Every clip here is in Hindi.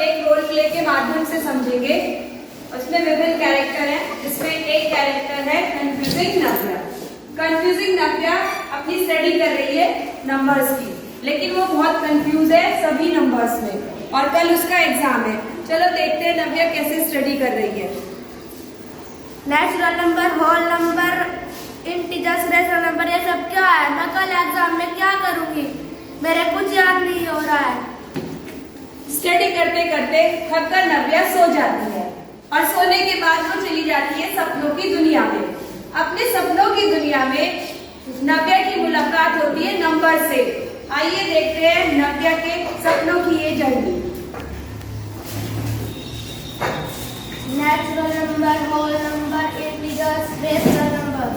एक रोल प्ले के माध्यम से समझेंगे। उसमें विभिन्न कैरेक्टर हैं, जिसमें एक कैरेक्टर है कंफ्यूजिंग नव्या। कंफ्यूजिंग नव्या अपनी स्टडी कर रही है नंबर्स की, लेकिन वो बहुत कंफ्यूज है सभी नंबर्स में और कल उसका एग्जाम है। चलो देखते हैं नव्या कैसे स्टडी कर रही है। Natural number, whole number, integers, rational number, ये सब क्या है? मैं कल एग्जाम में क्या करूंगी? मेरे कुछ याद नहीं हो रहा है। स्टडी करते करते थक कर नव्या सो जाती है और सोने के बाद वो चली जाती है सपनों की दुनिया में। अपने सपनों की दुनिया में नव्या की मुलाकात होती है नंबर से। आइए देखते हैं नव्या के सपनों की ये journey. Natural number, whole number, integers, rational number.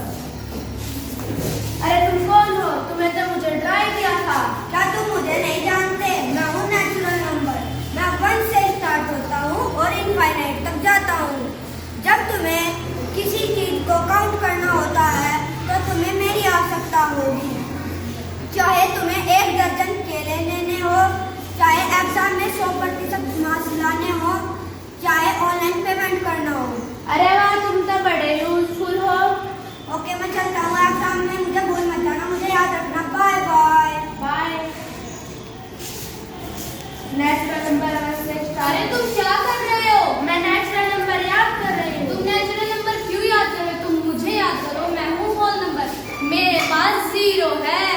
अरे तुम कौन हो? तुम्हें तो मुझे ट्राई किया था। क्या तुम मुझे नहीं जानते? मैं हूँ नेचुरल नंबर। मैं 1 से स्टार्ट होता हूँ और इनफाइनाइट तक जाता हूँ। जब तुम्हें किसी चीज को काउंट करना होता है तो तुम्हें मेरी आवश्यकता होगी। चाहे तुम्हें 1 दर्जन केले लेने हो, चाहे एग्जाम में 100% मार्क्स लाने हो, चाहे ऑनलाइन पेमेंट करना हो। अरे वाह, तुम तो बड़े यूजफुल हो। ओके, मैं चलता हूँ एग्जाम में। मुझे भूल मत जाना, मुझे याद रखना। Bye bye. Bye. Natural number से स्टार्ट। अरे तुम क्या कर रहे हो? मैं नेचुरल नंबर याद कर रही हूँ। तुम नेचुरल नंबर क्यों याद कर रहे हो? तुम मुझे याद करो, मैं हूँ होल नंबर। मेरे पास 0 है।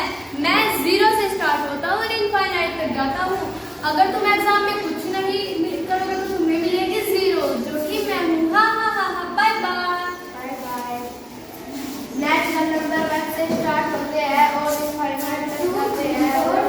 मैं 0 से स्टार्ट होता हूँ और इनफाइनाइट तक जाता हूँ। अगर तुम एग्जाम में कुछ नहीं करोगे तो तुम्हें मिलेगी 0, जो कि मैं हूँ। हाँ हाँ हाँ हाँ, bye bye. Bye bye. Natural number से स्टार्ट होते हैं और इनफाइनाइट तक जाते हैं और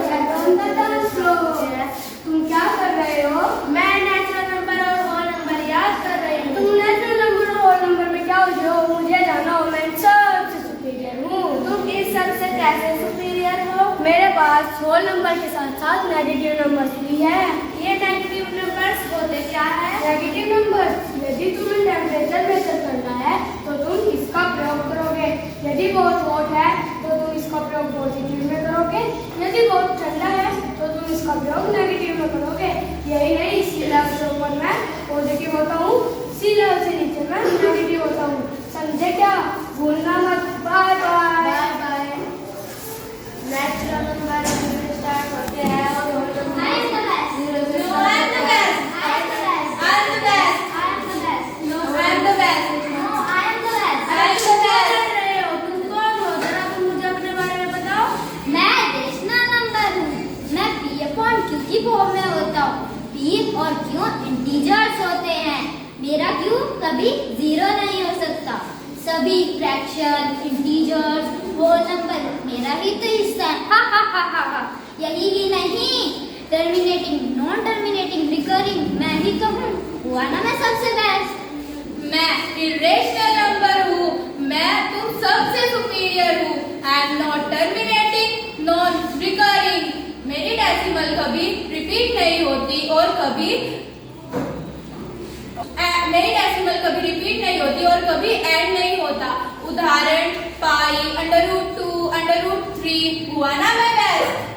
तुम क्या कर रहे हो? मैं नेचुरल नंबर और होल नंबर याद कर रही हूँ। तुम नेचुरल नंबर और होल नंबर में क्या हो? मुझे जाना हो, मैं सबसे सुपीरियर हूँ। तुम इस सबसे कैसे सुपीरियर हो? मेरे पास होल नंबर के साथ साथ नेगेटिव नंबर्स भी है। ये नेगेटिव नंबर्स होते क्या है? नेगेटिव नंबर्स, यदि तुम्हें टेम्परेचर मेजर करना है तो तुम इसका प्रयोग करोगे। यदि बहुत हॉट है तो तुम इसका प्रयोग पॉजिटिव में करोगे। यदि बहुत ठंडा है तो तुम इसका प्रयोग नेगेटिव में करोगे। यही नहीं, सी लेवल से ऊपर मैं पॉजिटिव होता हूँ, सी लेवल से नीचे मैं नेगेटिव होता हूँ। समझे क्या? भूलना मत। Bye bye. Bye bye. Natural number से स्टार्ट होते हैं और होल नंबर जीरो से No, I am the best. I am the best. I am the best. I am the best. No, I am the best. No, I am the best. I am the क्या best. कर रहे हो? तुम कौन हो? जरा तुम मुझे अपने बारे में बताओ। मैं रेशनल नंबर हूँ। मैं P/Q की फॉर्म में होता हूँ। P और Q इंटीजर्स होते हैं। मेरा Q कभी 0 नहीं हो सकता। सभी फ्रैक्शन, इंटीजर्स, होल नंबर मेरा ही तो हिस्सा है। हा हा हा हा हा। यही ही नहीं, टर्मिनेटिंग, नॉन टर्मिनेटिंग, रिकरिंग मैं ही तो हूँ। हुआ ना मैं सबसे बेस्ट। मैं इरेशनल नंबर हूँ। मैं तुम सबसे सुपीरियर हूँ। I am not terminating, non recurring. मेरी डेसिमल कभी रिपीट नहीं होती और कभी एंड नहीं होता। उदाहरण पाई, √2, √3। हुआ ना मैं बेस्ट।